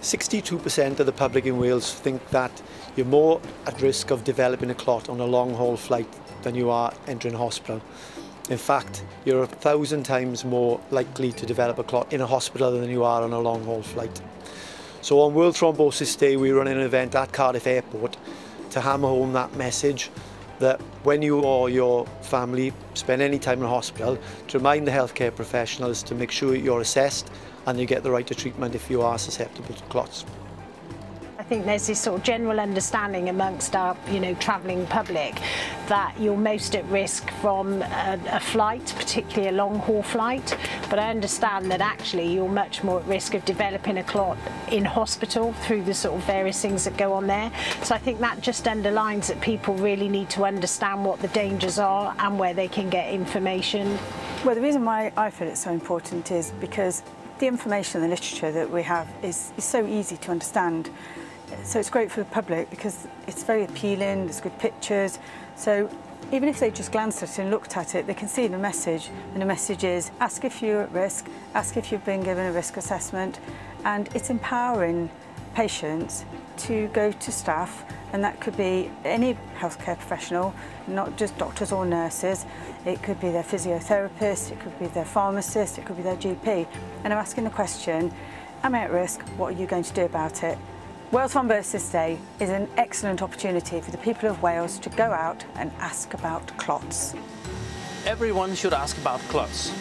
62% of the public in Wales think that you're more at risk of developing a clot on a long-haul flight than you are entering hospital. In fact, you're 1,000 times more likely to develop a clot in a hospital than you are on a long-haul flight. So on World Thrombosis Day, we run an event at Cardiff Airport to hammer home that message that when you or your family spend any time in a hospital, to remind the healthcare professionals to make sure you're assessed and you get the right to treatment if you are susceptible to clots. I think there's this sort of general understanding amongst our, travelling public that you're most at risk from a flight, particularly a long-haul flight. But I understand that actually you're much more at risk of developing a clot in hospital through the sort of various things that go on there. So I think that just underlines that people really need to understand what the dangers are and where they can get information. Well, the reason why I feel it's so important is because the information and the literature that we have is so easy to understand. So it's great for the public because it's very appealing, there's good pictures. So even if they just glanced at it and looked at it, they can see the message. And the message is, ask if you're at risk, ask if you've been given a risk assessment. And it's empowering patients to go to staff, and that could be any healthcare professional, not just doctors or nurses. It could be their physiotherapist, it could be their pharmacist, it could be their GP. And they're asking the question, am I at risk? What are you going to do about it? World Thrombosis Day is an excellent opportunity for the people of Wales to go out and ask about clots. Everyone should ask about clots.